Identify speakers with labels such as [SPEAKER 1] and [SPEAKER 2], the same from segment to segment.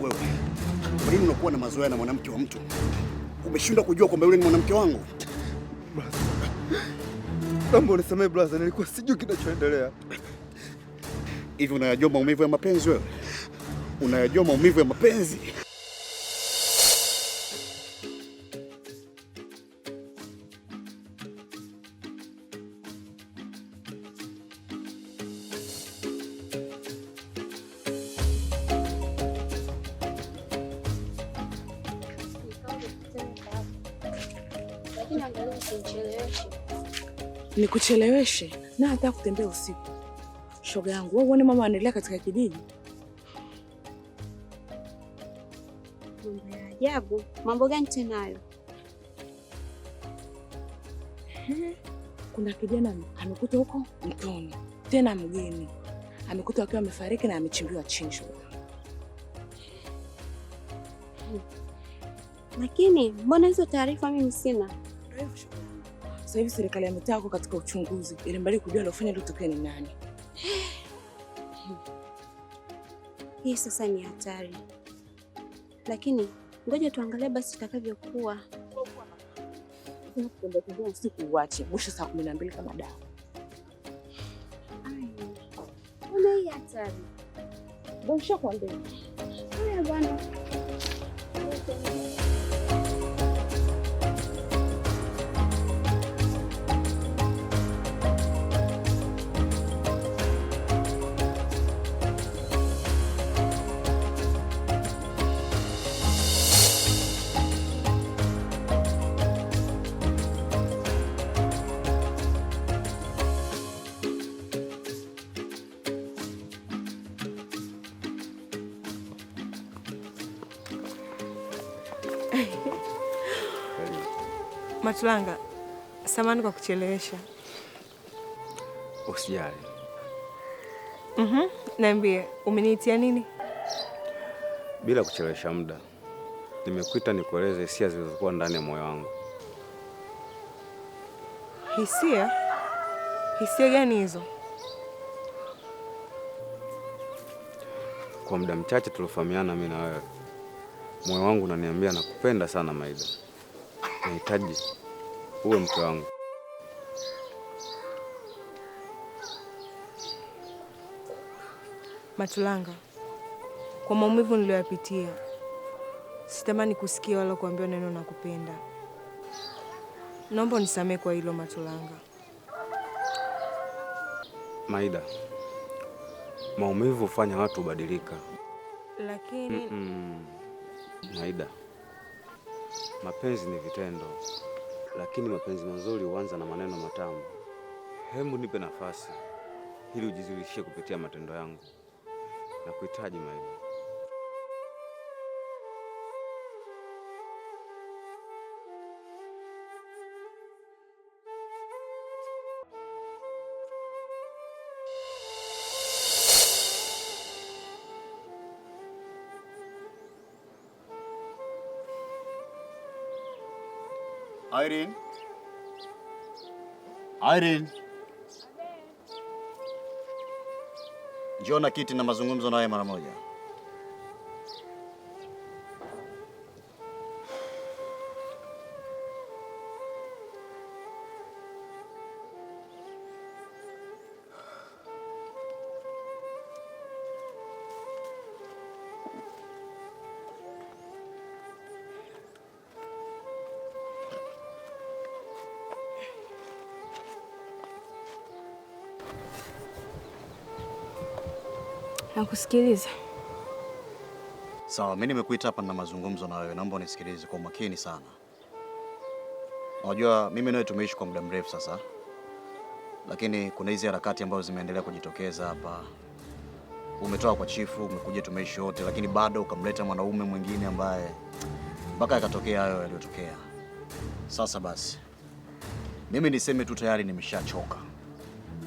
[SPEAKER 1] Wewe, kwa nini unakuwa na mazoea na mwanamke wa mtu? Umeshindwa kujua kwamba yule ni mwanamke wangu?
[SPEAKER 2] Naomba unisamehe brother, nilikuwa sijui kinachoendelea.
[SPEAKER 1] Hivi unayajua maumivu ya mapenzi wewe? Unayajua maumivu ya mapenzi?
[SPEAKER 3] Nikucheleweshe? Na hata kutembea usiku. Shoga yangu, wewe uone mama anaendelea katika kijiji.
[SPEAKER 4] Mambo ya ajabu. Mambo gani tena hayo?
[SPEAKER 3] Kuna kijana amekuta huko mtoni. Tena mgeni. Amekuta akiwa amefariki na amechimbiwa chini shoga.
[SPEAKER 4] Lakini mbona hizo taarifa mimi sina?
[SPEAKER 3] Sasa hivi serikali ya mitaa iko katika uchunguzi ili mbali kujua alofanya ndio tokea ni nani.
[SPEAKER 4] Hii sasa ni hatari. Lakini ngoja tuangalie basi tutakavyokuwa.
[SPEAKER 3] Tunakwenda usiku uache. Mwisho saa 12 kama dawa.
[SPEAKER 4] Mbona hii hatari?
[SPEAKER 3] Bosha kwambia.
[SPEAKER 4] Haya bwana.
[SPEAKER 5] Matulanga, samahani kwa kuchelewesha.
[SPEAKER 2] Usijali.
[SPEAKER 5] Niambie, umeniitia nini?
[SPEAKER 2] Bila kuchelewesha muda, nimekuita nikueleze hisia zilizokuwa ndani ya moyo wangu.
[SPEAKER 5] Hisia? Hisia gani hizo?
[SPEAKER 2] Kwa muda mchache tulofahamiana mimi na wewe, moyo wangu unaniambia nakupenda sana Maida. Nahitaji uwe mke wangu.
[SPEAKER 5] Matulanga, kwa maumivu niliyoyapitia, sitamani kusikia wala kuambiwa neno nakupenda. Naomba unisamehe kwa hilo Matulanga.
[SPEAKER 2] Maida, maumivu hufanya watu kubadilika.
[SPEAKER 5] Lakini
[SPEAKER 2] Maida, mapenzi ni vitendo, lakini mapenzi mazuri huanza na maneno matamu. Hebu nipe nafasi ili ujizulishie kupitia matendo yangu. Nakuhitaji Maida.
[SPEAKER 1] Irene. Njoo na kiti na mazungumzo naye mara moja.
[SPEAKER 5] nakusikiliza.
[SPEAKER 1] Sawa, mimi nimekuita hapa na mazungumzo na wewe. Naomba unisikilize kwa makini sana. Unajua mimi na wewe tumeishi kwa muda mrefu sasa. Lakini kuna hizi harakati ambazo zimeendelea kujitokeza hapa. Umetoka kwa chifu, umekuja tumeishi wote, lakini bado ukamleta mwanaume mwingine ambaye mpaka yakatokea hayo yaliyotokea. Sasa basi, mimi niseme tu tayari nimeshachoka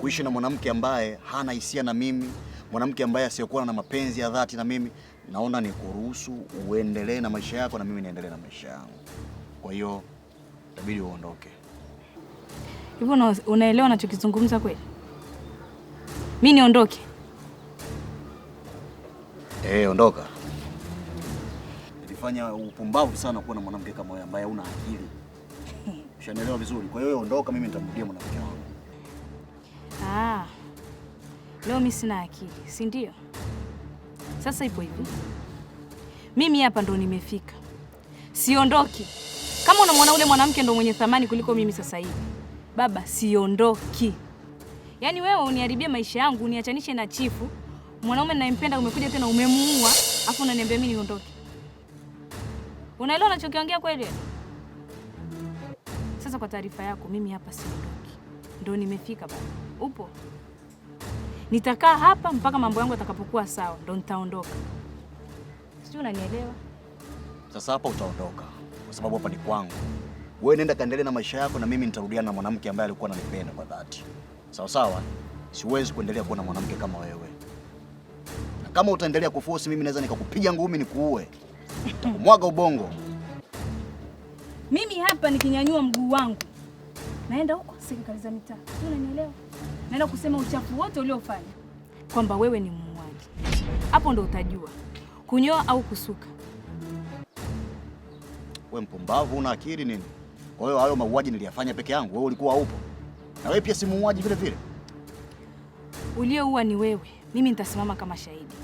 [SPEAKER 1] kuishi na mwanamke ambaye hana hisia na mimi, mwanamke ambaye asiyokuwa na mapenzi ya dhati na mimi. Naona ni kuruhusu uendelee na maisha yako na mimi niendelee na maisha yangu. Kwa hiyo itabidi uondoke.
[SPEAKER 6] Hivyo unaelewa unachokizungumza kweli? Mimi niondoke?
[SPEAKER 1] Ondoka. unajifanya upumbavu sana kuwa na mwanamke kama wewe ambaye huna akili. Ushanielewa vizuri. Kwa hiyo ondoka, mimi nitamrudia mwanamke wangu.
[SPEAKER 6] Leo mimi sina akili, si ndio? Sasa ipo hivi. Mimi hapa ndo nimefika. Siondoki. Kama unamwona ule mwanamke ndo mwenye thamani kuliko mimi sasa hivi. Baba, siondoki. Yaani wewe uniharibie maisha yangu, uniachanishe na chifu. Mwanaume ninayempenda umekuja tena umemuua, afu unaniambia mimi niondoke. Unaelewa unachokiongea kweli? Sasa kwa taarifa yako, mimi hapa siondoki. Ndo nimefika baba. Upo? Nitakaa hapa mpaka mambo yangu yatakapokuwa sawa, ndo nitaondoka. Sijui unanielewa?
[SPEAKER 1] Sasa hapa utaondoka kwa sababu hapa ni kwangu. Wewe nenda kaendelee na maisha yako na mimi nitarudiana na mwanamke ambaye alikuwa ananipenda kwa dhati. Sawa sawa? Siwezi kuendelea kuwa na mwanamke kama wewe. Na kama utaendelea kuforce mimi naweza nikakupiga ngumi nikuue. Nitakumwaga ubongo.
[SPEAKER 6] Mimi hapa nikinyanyua mguu wangu naenda huko serikali za mitaa. Unanielewa? Naenda kusema uchafu wote uliofanya kwamba wewe ni muuaji. Hapo ndo utajua kunyoa au kusuka.
[SPEAKER 1] Wewe mpumbavu, una akili nini? Kwa hiyo hayo mauaji niliyafanya peke yangu, wewe ulikuwa haupo. Na wewe pia si muuaji vile vile.
[SPEAKER 6] Ulioua ni wewe. Mimi nitasimama kama shahidi.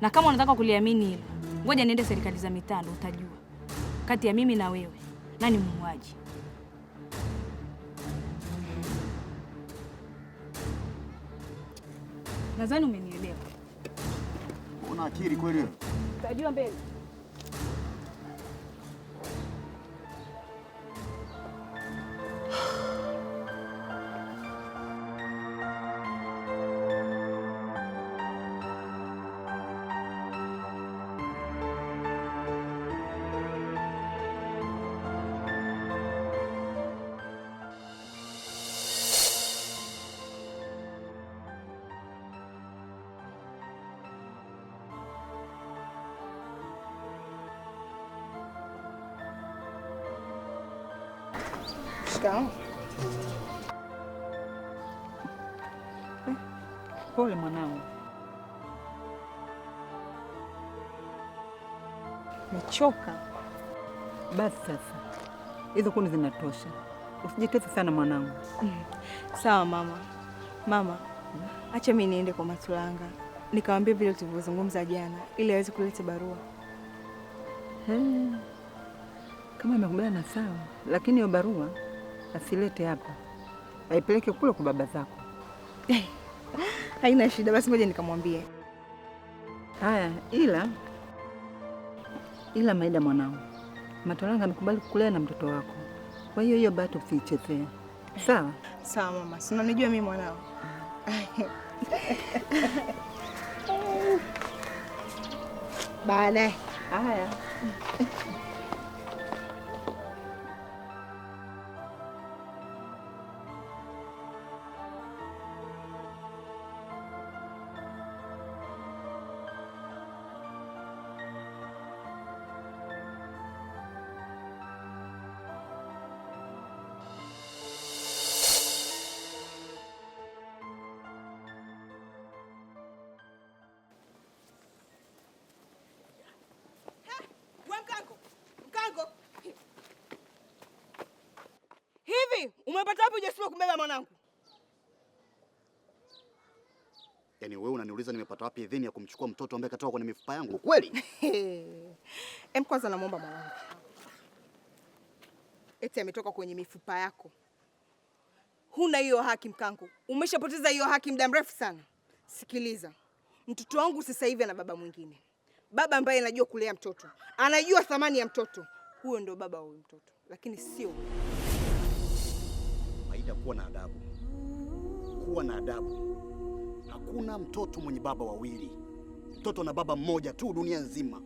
[SPEAKER 6] Na kama unataka kuliamini hilo, ngoja niende serikali za mitaa ndo utajua. Kati ya mimi na wewe, nani muuaji? Nadhani umenielewa.
[SPEAKER 1] Una akili kweli wewe?
[SPEAKER 6] Utajua mbele.
[SPEAKER 7] Pole mwanangu. Mechoka. Basi sasa, hizo kuni zinatosha. Usijitese sana mwanangu.
[SPEAKER 5] Sawa mama. Mama, acha mimi niende kwa Matulanga nikamwambia vile tulivyozungumza jana ili aweze kuleta barua.
[SPEAKER 7] Kama amekubaliana sawa, lakini hiyo barua asilete hapa, aipeleke kule kwa baba zako.
[SPEAKER 5] Haina shida, basi ngoja nikamwambie.
[SPEAKER 7] Haya, ila Maida mwanangu, Matulanga amekubali kulea na mtoto wako, kwa hiyo hiyo bahati usiichezee. Sawa?
[SPEAKER 5] Sawa mama, si unanijua mimi mwanao. Baadaye.
[SPEAKER 7] Haya.
[SPEAKER 5] Hivi, umepata wapi ujasiri wa kumbeba mwanangu?
[SPEAKER 1] Yaani wewe unaniuliza nimepata wapi idhini ya kumchukua mtoto ambaye katoka kwenye mifupa yangu? Kweli?
[SPEAKER 5] Kwanza namuomba mwanangu. Eti ametoka kwenye mifupa yako. Huna hiyo haki mkango. Umeshapoteza hiyo haki muda mrefu sana. Sikiliza. Mtoto wangu sasa hivi ana baba mwingine. Baba ambaye anajua kulea mtoto. Anajua thamani ya mtoto. Huyo ndio baba wa huyo mtoto. Lakini sio.
[SPEAKER 1] Maida, kuwa na adabu. Kuwa na adabu. Hakuna mtoto mwenye baba wawili. Mtoto na baba mmoja tu dunia nzima.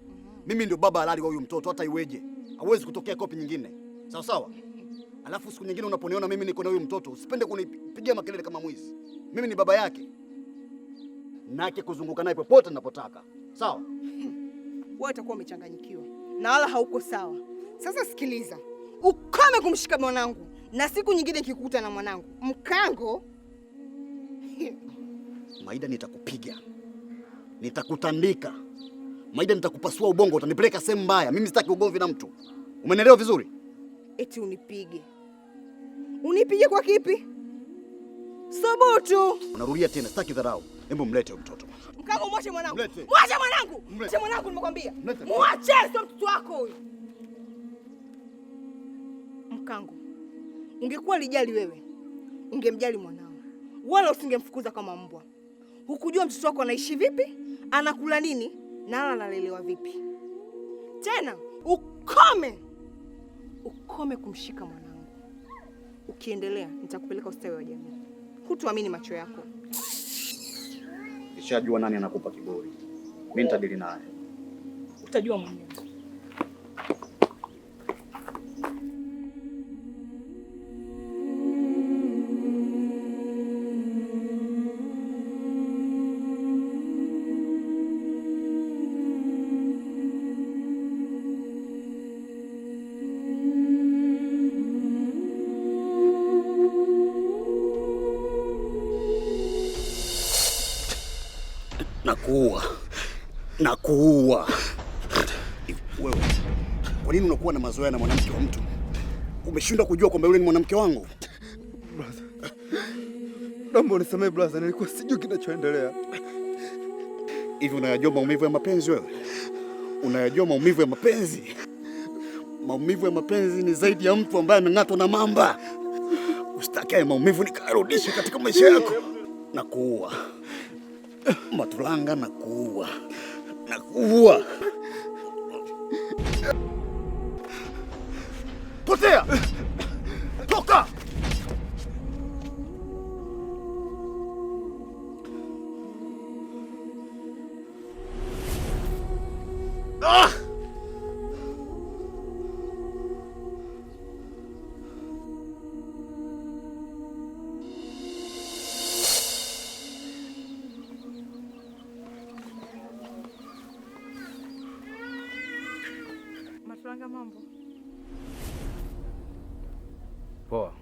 [SPEAKER 1] Mimi ndio baba halali wa huyu mtoto, hata iweje. Hawezi kutokea kopi nyingine. Sawa sawa? Alafu siku nyingine unaponiona mimi niko na huyu mtoto, usipende kunipigia makelele kama mwizi. Mimi ni baba yake. Nake kuzunguka naye popote ninapotaka. Sawa?
[SPEAKER 5] Wewe utakuwa umechanganyikiwa na wala hauko sawa. Sasa sikiliza. Ukome kumshika mwanangu na siku nyingine nikikukuta na mwanangu mkango.
[SPEAKER 1] Maida, nitakupiga. Nitakutandika. Maida, nitakupasua ubongo, utanipeleka sehemu mbaya. Mimi sitaki ugomvi na mtu. Umenielewa vizuri?
[SPEAKER 5] Eti unipige? Unipige kwa kipi? Subutu.
[SPEAKER 1] Unarudia tena, sitaki dharau. Hebu mlete huyo mtoto.
[SPEAKER 5] Mkango, mwache mwanangu.
[SPEAKER 1] Mlete.
[SPEAKER 5] Mwache mwanangu. Mwache mwanangu, nimekwambia. Mwache, sio mtoto wako huyu. Mkango, ungekuwa lijali wewe, ungemjali mwanao. Wala usingemfukuza kama mbwa. Hukujua mtoto wako anaishi vipi, anakula nini, na analelewa vipi. Tena, ukome kumshika mwanangu. Ukiendelea, nitakupeleka ustawi wa jamii. Hutuamini macho yako.
[SPEAKER 1] Nishajua nani anakupa kiburi. Mimi nitadili naye.
[SPEAKER 3] Utajua mwenyewe.
[SPEAKER 1] Nakuua. Wewe, kwa nini unakuwa na mazoea na mwanamke wa mtu? Umeshindwa kujua kwamba yule ni mwanamke wangu?
[SPEAKER 8] Brother. Naomba unisamehe brother, nilikuwa sijui kinachoendelea.
[SPEAKER 1] Hivi unayajua maumivu ya mapenzi wewe? Unayajua maumivu ya mapenzi? Maumivu ya mapenzi ni zaidi ya mtu ambaye ameng'atwa na mamba. Usitaki haya maumivu nikarudisha katika maisha yako. Nakuua. Matulanga, nakuua. Nakuua. Potea! Toka! Ah!
[SPEAKER 5] Matulanga, mambo
[SPEAKER 2] Poa.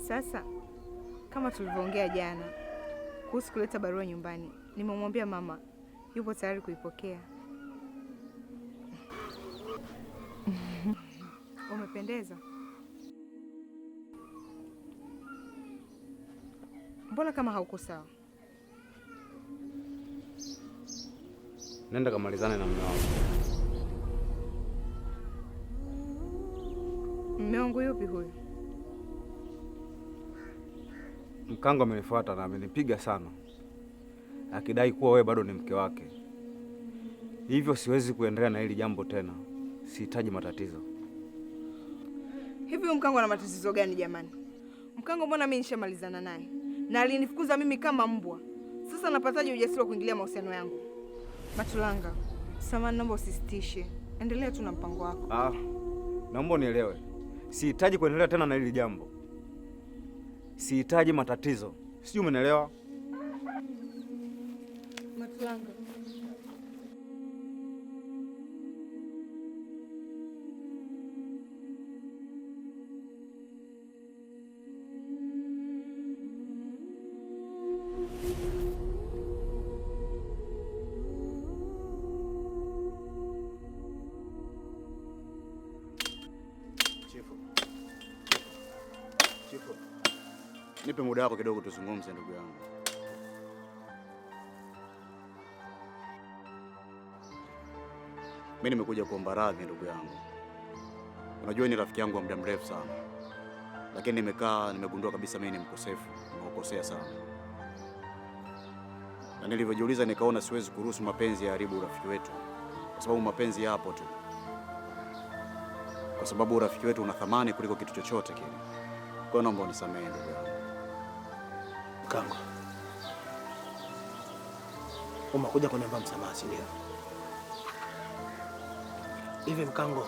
[SPEAKER 5] sasa. Kama tulivyoongea jana kuhusu kuleta barua nyumbani, nimemwambia mama yupo tayari kuipokea. Umependeza. Mbona kama hauko sawa?
[SPEAKER 2] Nenda kamalizane na mume wako.
[SPEAKER 5] Mume wangu yupi huyu?
[SPEAKER 2] Mkango amenifuata na amenipiga sana, akidai kuwa wewe bado ni mke wake. Hivyo siwezi kuendelea na hili jambo tena. Sihitaji matatizo.
[SPEAKER 5] Hivi Mkango ana matatizo gani jamani? Mkango mbona mimi nishamalizana naye na alinifukuza mimi kama mbwa. Sasa napataje ujasiri wa kuingilia mahusiano yangu? Matulanga, samahani, naomba usisitishe. Endelea tu na mpango wako.
[SPEAKER 2] Naomba unielewe. Sihitaji kuendelea tena na hili jambo. Sihitaji matatizo. Sijui umenielewa?
[SPEAKER 5] Matulanga.
[SPEAKER 1] Chifu. Nipe muda wako kidogo tuzungumze ndugu yangu. Mimi nimekuja kuomba radhi ndugu yangu. Unajua ni rafiki yangu wa muda mrefu sana. Lakini nimegundua kabisa mimi ni mkosefu, nimekosea sana. Na nilivyojiuliza nikaona siwezi kuruhusu mapenzi yaharibu urafiki wetu. Kwa sababu mapenzi yapo tu. Kwa sababu urafiki wetu una thamani kuliko kitu chochote kile. Kwa hiyo naomba unisamehe ndugu yangu.
[SPEAKER 9] Mkango, umekuja kuniomba msamaha, si ndio? Hivi Mkango,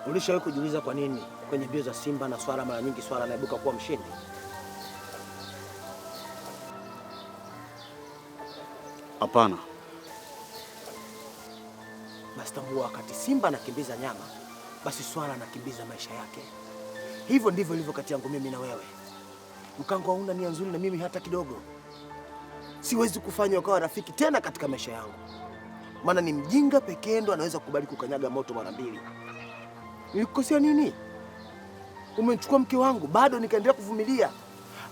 [SPEAKER 9] ulishawahi kujiuliza kwa nini kwenye mbio za simba na swala mara nyingi swala anaibuka kuwa mshindi?
[SPEAKER 1] Hapana.
[SPEAKER 9] Basi tambua, wakati simba anakimbiza nyama, basi swala anakimbiza maisha yake. Hivyo ndivyo ilivyo kati yangu mimi na wewe. Mkango, hauna nia nzuri na mimi hata kidogo. Siwezi kufanya ukawa rafiki tena katika maisha yangu. maana ni mjinga pekee ndo anaweza kukubali kukanyaga moto mara mbili. Nilikukosea nini? Umenichukua mke wangu, bado nikaendelea kuvumilia.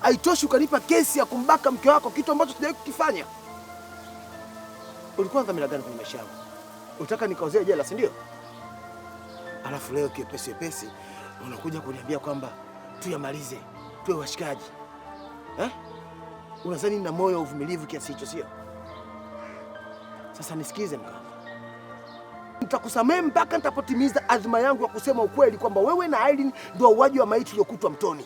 [SPEAKER 9] Haitoshi ukanipa kesi ya kumbaka mke wako, kitu ambacho sijawahi kukifanya. Ulikuwa na dhamira gani kwenye maisha yangu? Unataka nikaozee jela, si ndio? Alafu leo kiepesi unakuja kuniambia kwamba tuyamalize, tuwe washikaji. Unadhani nina moyo wa uvumilivu kiasi hicho, sio? Sasa nisikize mkaka. Nitakusamehe mpaka nitapotimiza azma yangu ya kusema ukweli kwamba wewe na Irene ndio wauaji wa maiti uliokutwa mtoni.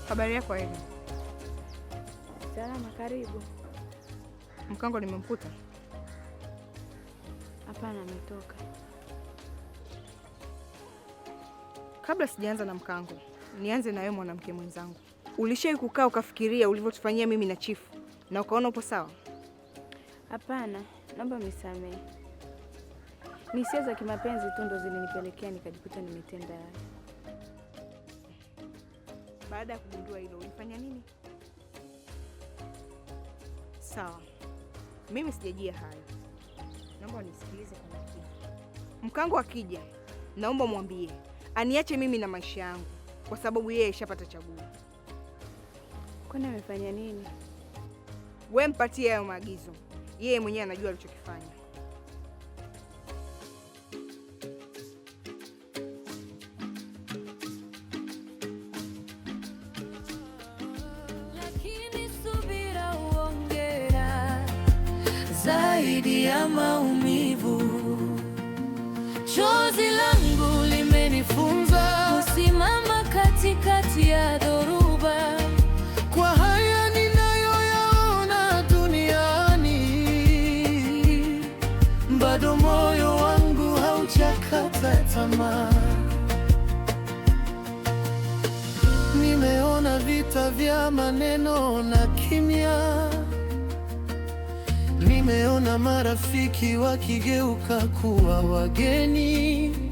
[SPEAKER 5] Habari yako Irene?
[SPEAKER 6] Salama, karibu.
[SPEAKER 5] Mkango nimemkuta?
[SPEAKER 6] Hapana, ametoka.
[SPEAKER 5] Kabla sijaanza na Mkango, nianze na wewe mwanamke mwenzangu. Ulishawahi kukaa ukafikiria ulivyotufanyia mimi na Chifu na ukaona upo sawa?
[SPEAKER 6] Hapana, naomba mnisamehe. Ni hisia za kimapenzi tu ndo zilinipelekea nikajikuta nimetenda haya.
[SPEAKER 5] Baada ya kugundua hilo, ulifanya nini? Sawa, mimi sijajia hayo. Naomba unisikilize kwa makini. Mkango akija, naomba mwambie aniache mimi na maisha yangu, kwa sababu yeye ashapata chaguo.
[SPEAKER 6] Kwani amefanya nini?
[SPEAKER 5] Wewe mpatie hayo maagizo, yeye mwenyewe anajua alichokifanya.
[SPEAKER 10] Zaidi ya maumivu, chozi langu limenifunza kusimama katikati ya dhoruba. Kwa haya ninayoyaona duniani, bado moyo wangu haujakata tamaa. Nimeona vita vya maneno na kimya, nimeona marafiki wakigeuka kuwa wageni.